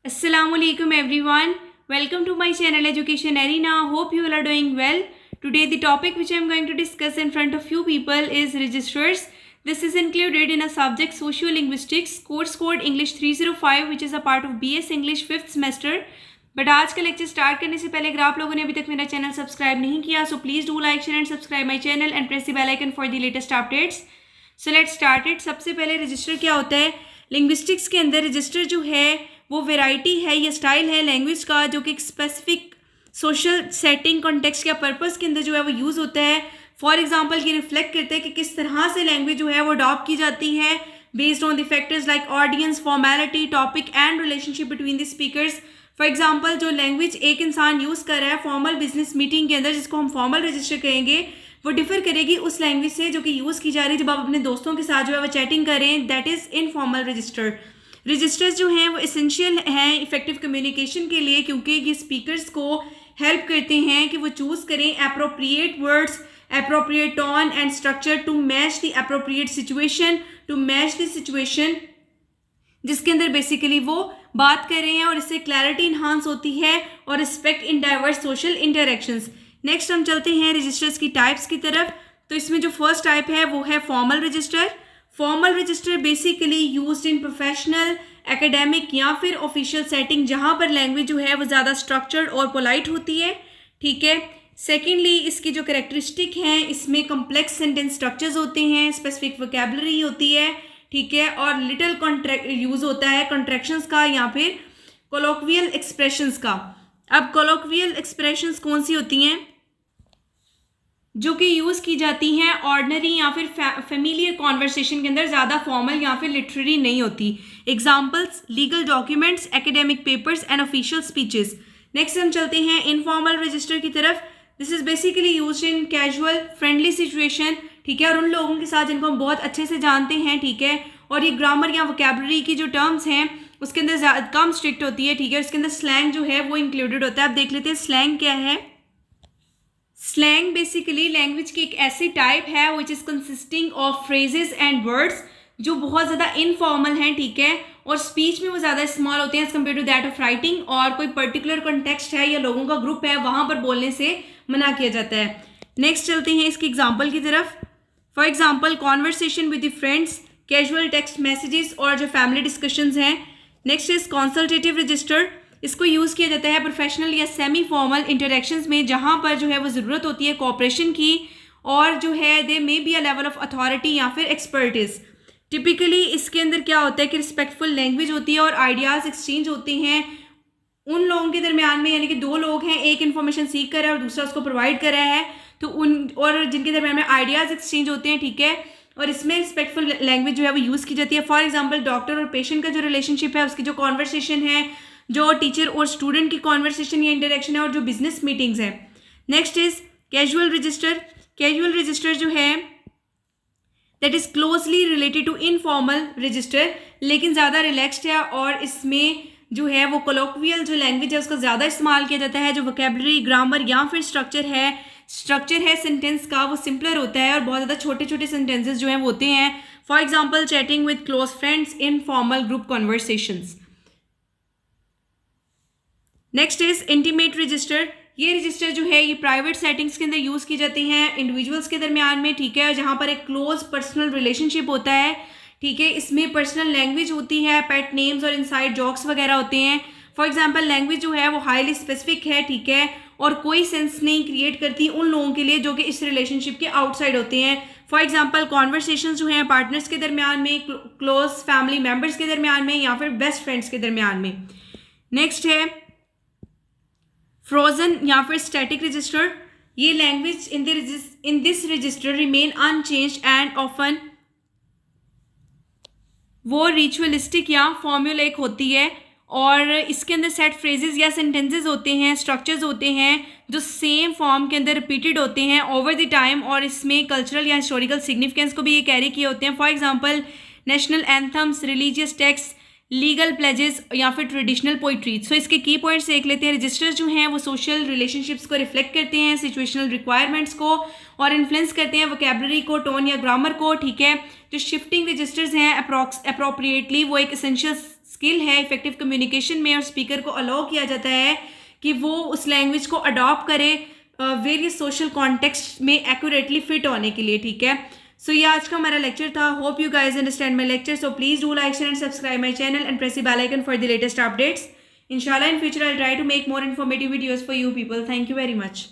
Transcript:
Assalamualaikum everyone. Welcome to my channel Education Arena. Hope you all are doing well. Today the topic which I am going to discuss in front of you people is registers. This is included in a subject Sociolinguistics course code English 305 which is a part of BS English 5th semester. But आज का lecture start करने से पहले अगर आप लोगों ने अभी तक मेरा चैनल सब्सक्राइब नहीं किया so please do like share and subscribe my channel and press the bell icon for the latest updates. So let's start it. सबसे पहले रजिस्टर क्या होता है. लिंग्विस्टिक्स के अंदर रजिस्टर जो है वो वेराइटी है या स्टाइल है लैंग्वेज का जो कि एक स्पेसिफिक सोशल सेटिंग कॉन्टेक्स्ट या पर्पस के अंदर जो है वो यूज़ होता है. फॉर एग्जांपल ये रिफ्लेक्ट करता है कि किस तरह से लैंग्वेज जो है वो अडॉप्ट की जाती है based on the factors like audience, formality, topic and relationship between the speakers. For example जो लैंग्वेज एक इंसान यूज़ कर रहा है फॉर्मल बिजनेस मीटिंग के अंदर जिसको हम फॉर्मल रजिस्टर कहेंगे वो डिफर करेगी उस लैंग्वेज से जो कि यूज़ की जा रही है जब आप अपने दोस्तों के साथ जो है वो चैटिंग करें. That is informal register. Registers जो हैं वो एसेंशियल हैं इफेक्टिव कम्युनिकेशन के लिए क्योंकि ये स्पीकर्स को हेल्प करते हैं कि वो चूज़ करें appropriate words, appropriate tone and structure to match the appropriate situation, to match the situation जिसके अंदर बेसिकली वो बात कर रहे हैं और इससे क्लैरिटी इन्हांस होती है और respect in diverse social interactions. Next हम चलते हैं रजिस्टर्स की टाइप्स की तरफ. तो इसमें जो फर्स्ट टाइप है वो है formal register. Formal register basically used in professional, academic या फिर ऑफिशियल सेटिंग जहाँ पर लैंग्वेज जो है वो ज़्यादा स्ट्रक्चर्ड और पोलाइट होती है. ठीक है. सेकेंडली इसकी जो कैरेक्टरिस्टिक हैं इसमें कम्प्लेक्स सेंटेंस स्ट्रक्चर्स होते हैं, स्पेसिफिक वोकेबलरी होती है. ठीक है. और लिटिल कॉन्ट्रैक्ट यूज़ होता है कॉन्ट्रैक्शंस का या फिर कोलोक्वियल एक्सप्रेशंस का. अब कोलोक्वियल एक्सप्रेशंस कौन सी होती हैं जो कि यूज़ की जाती हैं ऑर्डनरी या फिर फेमिलियर कॉन्वर्सेशन के अंदर, ज़्यादा फॉर्मल या फिर लिटरेरी नहीं होती. Examples legal documents, academic papers and official speeches. Next हम चलते हैं इनफॉर्मल रजिस्टर की तरफ. This is basically use in casual friendly situation. ठीक है. और उन लोगों के साथ जिनको हम बहुत अच्छे से जानते हैं. ठीक है. और ये ग्रामर या वोकेबलरी की जो टर्म्स हैं उसके अंदर कम स्ट्रिक्ट होती है. ठीक है. उसके अंदर स्लैंग जो है वो इंक्लूडेड होता है. अब देख लेते हैं स्लैंग क्या है. स्लैंग बेसिकली लैंग्वेज की एक ऐसी टाइप है which is consisting of phrases and words जो बहुत ज़्यादा इनफॉर्मल हैं. ठीक है. और स्पीच में वो ज़्यादा इस्तेमाल होते हैं as compare to that of writing. और कोई पर्टिकुलर कॉन्टेक्स्ट है या लोगों का ग्रुप है वहाँ पर बोलने से मना किया जाता है. नेक्स्ट चलते हैं इसकी एग्जाम्पल की तरफ. For example conversation with the friends, casual text messages और जो फैमिली डिस्कशंस हैं. Next is consultative register. इसको यूज़ किया जाता है प्रोफेशनल या सेमी फॉर्मल इंटरेक्शंस में जहाँ पर जो है वो ज़रूरत होती है कोऑपरेशन की और जो है they may be a level of authority या फिर एक्सपर्टीज़. टिपिकली इसके अंदर क्या होता है कि रिस्पेक्टफुल लैंग्वेज होती है और आइडियाज़ एक्सचेंज होते हैं उन लोगों के दरमियान में, यानी कि दो लोग हैं, एक इन्फॉर्मेशन सीख कर रहा है और दूसरा उसको प्रोवाइड कर रहा है. तो उन और जिनके दरमियान में आइडियाज़ एक्सचेंज होते हैं. ठीक है. और इसमें रिस्पेक्टफुल लैंग्वेज जो है वो यूज़ की जाती है. फॉर एग्जांपल डॉक्टर और पेशेंट का जो रिलेशनशिप है उसकी जो कॉन्वर्सेशन है, जो टीचर और स्टूडेंट की कॉन्वर्सेशन या इंटरेक्शन है और जो बिजनेस मीटिंग्स हैं. Next is casual register. Casual register जो है that is closely related to informal register लेकिन ज़्यादा रिलैक्स्ड है और इसमें जो है वो कोलोक्वियल जो लैंग्वेज है उसका ज़्यादा इस्तेमाल किया जाता है. जो वोकेबलरी, ग्रामर या फिर स्ट्रक्चर है सेंटेंस का वो सिंपलर होता है और बहुत ज़्यादा छोटे छोटे सेंटेंसेस जो हैं वो होते हैं. For example chatting with close friends, informal group conversations. Next is intimate register. ये रजिस्टर जो है ये प्राइवेट सेटिंग्स के अंदर यूज़ की जाती हैं इंडिविजुअल्स के दरमियान में. ठीक है. जहाँ पर एक क्लोज पर्सनल रिलेशनशिप होता है. ठीक है. इसमें पर्सनल लैंग्वेज होती है, पेट नेम्स और इनसाइड जॉक्स वगैरह होते हैं. फॉर एग्जांपल लैंग्वेज जो है वो हाईली स्पेसिफिक है. ठीक है. और कोई सेंस नहीं क्रिएट करती उन लोगों के लिए जो कि इस रिलेशनशिप के आउटसाइड होते हैं. फॉर एग्जांपल कॉन्वर्सेशन जो हैं पार्टनर्स के दरमियान में, क्लोज फैमिली मेम्बर्स के दरमियान में या फिर बेस्ट फ्रेंड्स के दरमियान में. नेक्स्ट है फ्रोजन या फिर स्टैटिक रजिस्टर. ये language in this register remain unchanged and often वो रिचुअलिस्टिक या फॉर्मूलेक होती है और इसके अंदर सेट फ्रेजेस या सेंटेंसेस होते हैं, स्ट्रक्चर्स होते हैं जो सेम फॉर्म के अंदर रिपीटेड होते हैं ओवर द टाइम और इसमें कल्चरल या हिस्टोरिकल सिग्निफिकेंस को भी ये कैरी किए होते हैं. For example national anthems, religious text, legal pledges या फिर ट्रेडिशनल पोइट्री. सो इसके की पॉइंट्स देख लेते हैं. रजिस्टर्स जो हैं वो सोशल रिलेशनशिप्स को रिफ्लेक्ट करते हैं, सिचुएशनल रिक्वायरमेंट्स को और इन्फ्लुएंस करते हैं वोकेबलरी को, टोन या ग्रामर को. ठीक है. जो शिफ्टिंग रजिस्टर्स हैं अप्रोप्रिएटली वो एक एसेंशियल स्किल है इफेक्टिव कम्युनिकेशन में और स्पीकर को अलाउ किया जाता है कि वो उस लैंग्वेज को अडॉप्ट करे वेरियस सोशल कॉन्टेक्स्ट में एक्यूरेटली फिट होने के लिए, ठीक है। सो ये आज का हमारा लेक्चर था। Hope you guys understand my lecture. So please do like share and subscribe my channel and press the bell icon for the latest updates. Inshallah in future I'll try to make more informative videos for you people. Thank you very much.